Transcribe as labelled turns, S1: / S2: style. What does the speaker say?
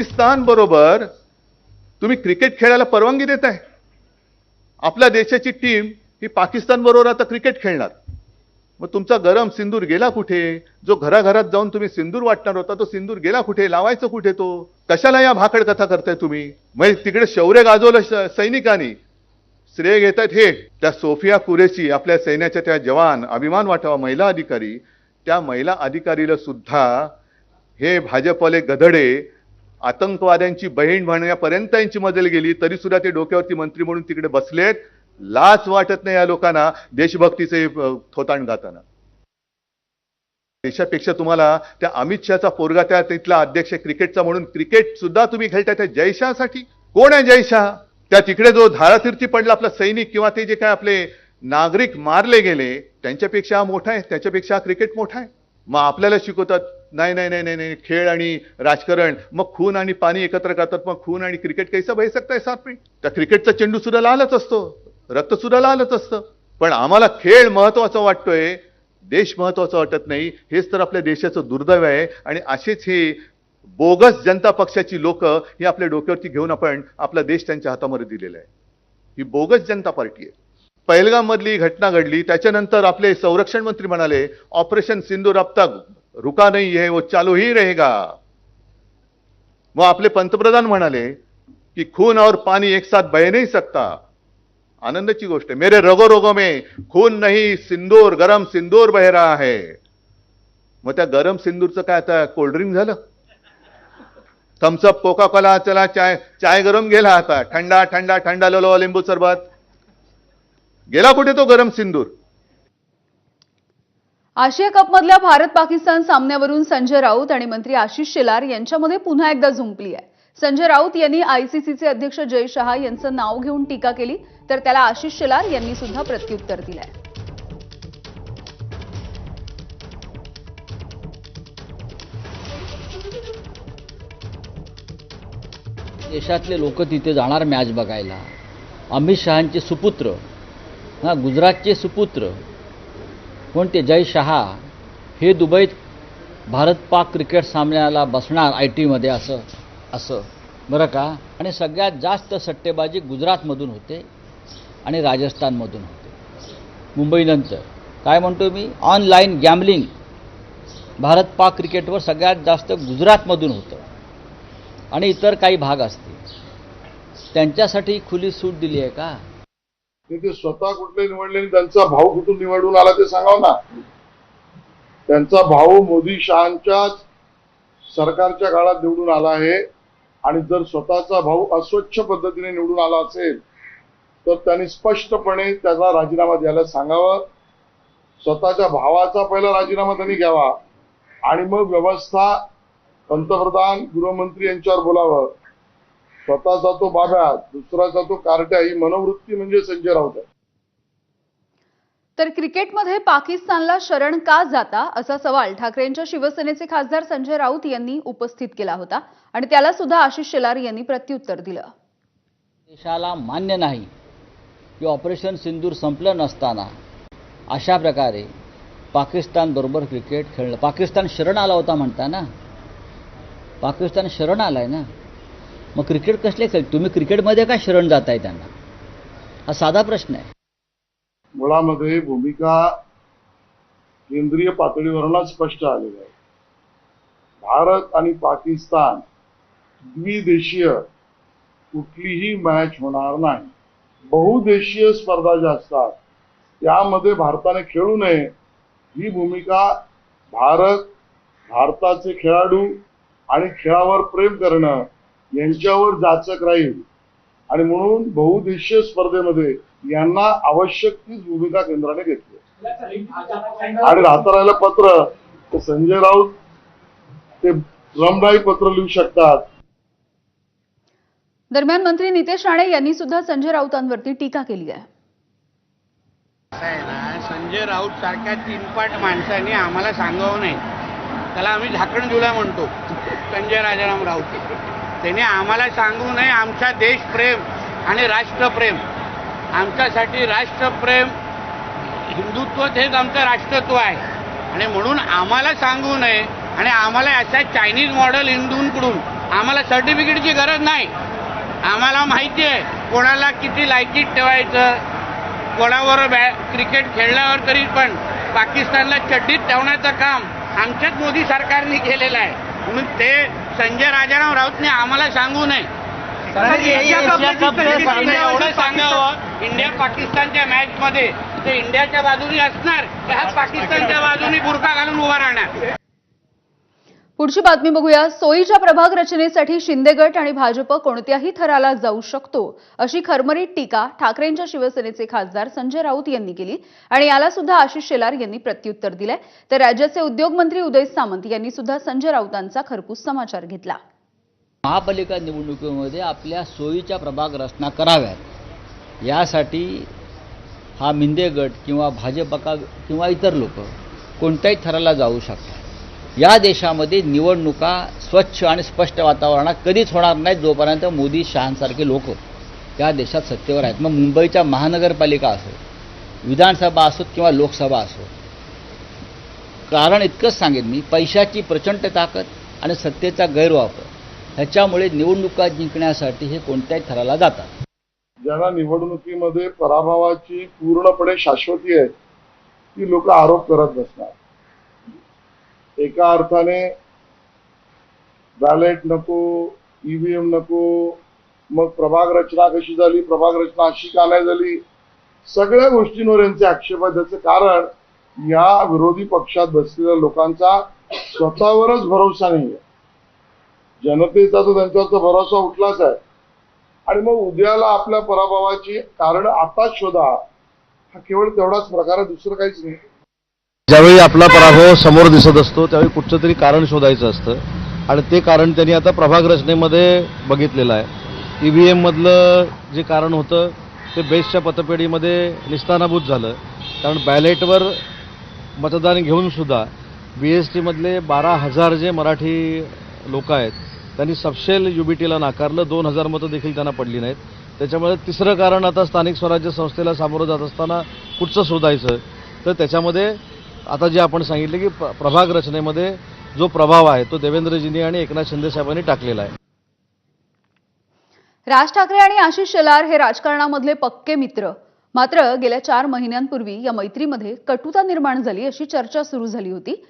S1: पाकिस्तान बरोबर तुम्ही क्रिकेट खेळायला परवानगी देताय? आपल्या देशाची टीम ही पाकिस्तान बरोबर आता क्रिकेट खेळणार. मग तुमचा गरम सिंदूर गेला कुठे? जो घराघरात जाऊन तुम्ही सिंदूर वाटणार होता तो सिंदूर गेला कुठे? लावायचं कुठे तो? कशाला या भाकड कथा करताय तुम्ही? मग तिकडे शौर्य गाजवलं सैनिकांनी, श्रेय घेतात हे त्या सोफिया कुरेशी, आपल्या सैन्याच्या त्या जवान, अभिमान वाटावा महिला अधिकारी, त्या महिला अधिकारीला सुद्धा हे भाजपवाले गधडे आतंकवाद्यांची बहीण म्हणण्यापर्यंत त्यांची मजल गेली, तरी सुद्धा ते डोक्यावरती मंत्री म्हणून तिकडे बसलेत. लाज वाटत नाही या लोकांना देशभक्तीचे थोतांड गाताना? देशापेक्षा तुम्हाला त्या अमित शहाचा पोरगा त्या तिथला अध्यक्ष क्रिकेटचा म्हणून क्रिकेट सुद्धा तुम्ही खेळताय त्या जयशहासाठी. कोण आहे जयशहा? त्या तिकडे जो धारातीर्थी पडला आपला सैनिक किंवा ते जे काय आपले नागरिक मारले गेले त्यांच्यापेक्षा हा मोठा आहे, त्याच्यापेक्षा हा क्रिकेट मोठा आहे. मग आपल्याला शिकवतात नाही नाही नाही नाही खेळ आणि राजकारण, मग खून आणि पाणी एकत्र करतात, मग खून आणि क्रिकेट कैसा बह सकता है साथ में? त्या क्रिकेटचा चेंडू सुद्धा लालच असतो, रक्त सुद्धा लालच असतं. पण आम्हाला खेळ महत्वाचा वाटतोय, देश महत्वाचा वाटत नाही. हेच तर आपल्या देशाचं दुर्दैव आहे. आणि असेच हे बोगस जनता पक्षाची लोक ही आपल्या डोक्यावरती घेऊन आपण आपला देश त्यांच्या हातामध्ये दिलेला आहे. ही बोगस जनता पार्टी आहे. पहलगाम मधली घटना घडली, त्याच्यानंतर आपले संरक्षण मंत्री म्हणाले ऑपरेशन सिंदूर अब तक रुका नहीं है, वो चालू ही रहेगा. मग आपले पंतप्रधान म्हणाले की खून और पानी एक साथ बह नहीं सकता. आनंदाची गोष्ट आहे, मेरे रगो रोगो में खून नहीं सिंदूर, गरम सिंदूर बह रहा है. मग त्या गरम सिंदूरचं काय आता कोल्ड्रिंक झालं? थम्सअप, कोका कोला, चला चाय गरम गेला, आता ठंडा ठंडा ठंडा लो लिंबू सरबत गेला कुठे तो गरम सिंदूर?
S2: आशिया कपमधल्या भारत पाकिस्तान सामन्यावरून संजय राऊत आणि मंत्री आशिष शेलार यांच्यामध्ये पुन्हा एकदा झुंपली आहे. संजय राऊत यांनी आयसीसीचे अध्यक्ष जय शहा यांचं नाव घेऊन टीका केली, तर त्याला आशिष शेलार यांनी सुद्धा प्रत्युत्तर दिलंय.
S3: देशातले लोक तिथे जाणार मॅच बघायला. अमित शहांचे सुपुत्र, गुजरातचे सुपुत्र कोणते जय शहा हे दुबईत भारत पाक क्रिकेट सामन्याला बसणार ITमध्ये असं बरं का. आणि सगळ्यात जास्त सट्टेबाजी गुजरातमधून होते आणि राजस्थानमधून होते. मुंबईनंतर काय म्हणतो मी, ऑनलाईन गॅम्बलिंग भारत पाक क्रिकेटवर सगळ्यात जास्त गुजरातमधून होतं आणि इतर काही भाग असतील. त्यांच्यासाठी खुली सूट दिली आहे का?
S4: ते स्वतः कुठले निवडले, त्यांचा भाऊ कुठून निवडून आला ते सांगावं ना. त्यांचा भाऊ मोदी शहांच्या सरकारच्या काळात निवडून आला आहे. आणि जर स्वतःचा भाऊ अस्वच्छ पद्धतीने निवडून आला असेल तर त्यांनी स्पष्टपणे त्याचा राजीनामा द्यायला सांगावं. स्वतःच्या भावाचा पहिला राजीनामा त्यांनी घ्यावा आणि मग व्यवस्था पंतप्रधान गृहमंत्री यांच्यावर बोलावं. स्वतःचा तो बाब्या, दुसराचा तो कार्ट्या, ही मनोवृत्ती म्हणजे संजय राऊत आहे.
S2: तर क्रिकेटमध्ये पाकिस्तानला शरण का जाता असा सवाल ठाकरेंच्या शिवसेनेचे खासदार संजय राऊत यांनी उपस्थित केला होता आणि त्याला सुद्धा आशिष शेलार यांनी प्रत्युत्तर दिलं.
S3: देशाला मान्य नाही की ऑपरेशन सिंदूर संपलं नसताना अशा प्रकारे पाकिस्तान बरोबर क्रिकेट खेळलं. पाकिस्तान शरण आला होता म्हणता ना, पाकिस्तान शरण आलाय ना, मग क्रिकेट कसले खेळ? तुम्ही क्रिकेटमध्ये का शरण जाताय त्यांना? हा साधा प्रश्न आहे.
S4: मुळामध्ये भूमिका केंद्रीय पातळीवरूनच स्पष्ट आलेली आहे. भारत आणि पाकिस्तान द्विदेशीय कुठलीही मॅच होणार नाही. बहुदेशीय स्पर्धा ज्या असतात त्यामध्ये भारताने खेळू नये ही भूमिका भारताचे खेळाडू आणि खेळावर प्रेम करणं यांच्यावर जाचक राहील. आणि म्हणून बहुदेशीय स्पर्धेमध्ये यांना आवश्यक तीच भूमिका केंद्राने घेतली. आणि राहता राहिलं पत्र तर संजय राऊत ते रमदाई पत्र लिहू शकतात.
S2: दरम्यान मंत्री नितेश राणे यांनी सुद्धा संजय राऊतांवरती टीका केली आहे.
S5: संजय राऊत सारख्या तीनपाट माणसाने आम्हाला सांगावं नाही, त्याला आम्ही झाकण दिला म्हणतो. संजय राजाराम राऊत त्याने आम्हाला सांगू नये. आमचा देशप्रेम आणि राष्ट्रप्रेम, आमच्यासाठी राष्ट्रप्रेम हिंदुत्व हेच आमचं राष्ट्रत्व आहे. आणि म्हणून आम्हाला सांगू नये आणि आम्हाला अशा चायनीज मॉडेल हिंदूंकडून आम्हाला सर्टिफिकेटची गरज नाही. आम्हाला माहिती आहे कोणाला किती लायकीत ठेवायचं, कोणावर क्रिकेट खेळल्यावर तरी पण पाकिस्तानला चड्डीत ठेवण्याचं काम आमच्याच मोदी सरकारने केलेलं आहे. म्हणून ते संजय राजाराम राऊतने आम्हाला सांगू नये. एवढं सांगावं, इंडिया पाकिस्तानच्या मॅच मध्ये ते इंडियाच्या बाजूने असणार की हा पाकिस्तानच्या बाजूने बुरखा घालून उभा राहणार.
S2: पुढची बातमी बघूया. सोयीच्या प्रभाग रचनेसाठी शिंदे गट आणि भाजप कोणत्याही थराला जाऊ शकतो अशी खरमरीत टीका ठाकरेंच्या शिवसेनेचे खासदार संजय राऊत यांनी केली आणि याला सुद्धा आशिष शेलार यांनी प्रत्युत्तर दिलंय. तर राज्याचे उद्योग मंत्री उदय सामंत यांनी सुद्धा संजय राऊतांचा खरपूस समाचार घेतला.
S3: महापालिका निवडणुकीमध्ये आपल्या सोयीच्या प्रभाग रचना कराव्यात यासाठी हा मिंदे गट किंवा भाजप किंवा इतर लोक कोणत्याही थराला जाऊ शकतात. या देशामध्ये निवडणुका स्वच्छ आणि स्पष्ट वातावरणात कधीच होणार नाहीत जोपर्यंत मोदी शहांसारखे लोक या देशात सत्तेवर आहेत. मग मुंबईच्या महानगरपालिका असो, विधानसभा असो किंवा लोकसभा असो. कारण इतकंच सांगेन मी, पैशाची प्रचंड ताकद आणि सत्तेचा गैरवापर ह्याच्यामुळे निवडणुका जिंकण्यासाठी हे कोणत्याही थराला जातात.
S4: ज्यांना निवडणुकीमध्ये पराभवाची पूर्णपणे शाश्वती आहे ती लोक आरोप करत बसणार. एका अर्थाने बॅलेट नको, ईव्हीएम नको, मग प्रभाग रचना कशी झाली, प्रभाग रचना अशी का नाही झाली, सगळ्या गोष्टींवर यांचे आक्षेप आहेत. त्याचं कारण या विरोधी पक्षात बसलेल्या लोकांचा स्वतःवरच भरोसा नाहीये. जनतेचा तो त्यांच्यावरचा भरोसा उठलाच आहे. आणि मग उद्याला आपल्या पराभवाची कारण आताच शोधा, हा केवळ तेवढाच प्रकार आहे, दुसरं काहीच नाही.
S6: ज्यावेळी आपला पराभव समोर दिसत असतो त्यावेळी कुठचं तरी कारण शोधायचं असतं आणि ते कारण त्यांनी आता प्रभाग रचनेमध्ये बघितलेलं आहे. ईव्हीएम मधलं जे कारण होतं ते बेस्टच्या पतपेढीमध्ये निस्तानाभूत झालं. कारण बॅलेटवर मतदान घेऊन सुद्धा BST मधले 12,000 जे मराठी लोक आहेत त्यांनी सबशेल UBTला नाकारलं. 2,000 मतं देखील त्यांना पडली नाहीत. त्याच्यामुळे तिसरं कारण आता स्थानिक स्वराज्य संस्थेला सामोरं जात असताना कुठचं शोधायचं, तर त्याच्यामध्ये आता जे आपण सांगितले की प्रभाग रचनेमध्ये जो प्रभाव आहे तो देवेंद्रजींनी आणि एकनाथ शिंदे साहेबांनी टाकलेला आहे.
S2: राज ठाकरे आणि आशिष शेलार हे राजकारणामधले पक्के मित्र. मात्र गेल्या 4 महिन्यांपूर्वी या मैत्रीमध्ये कटुता निर्माण झाली अशी चर्चा सुरू झाली होती.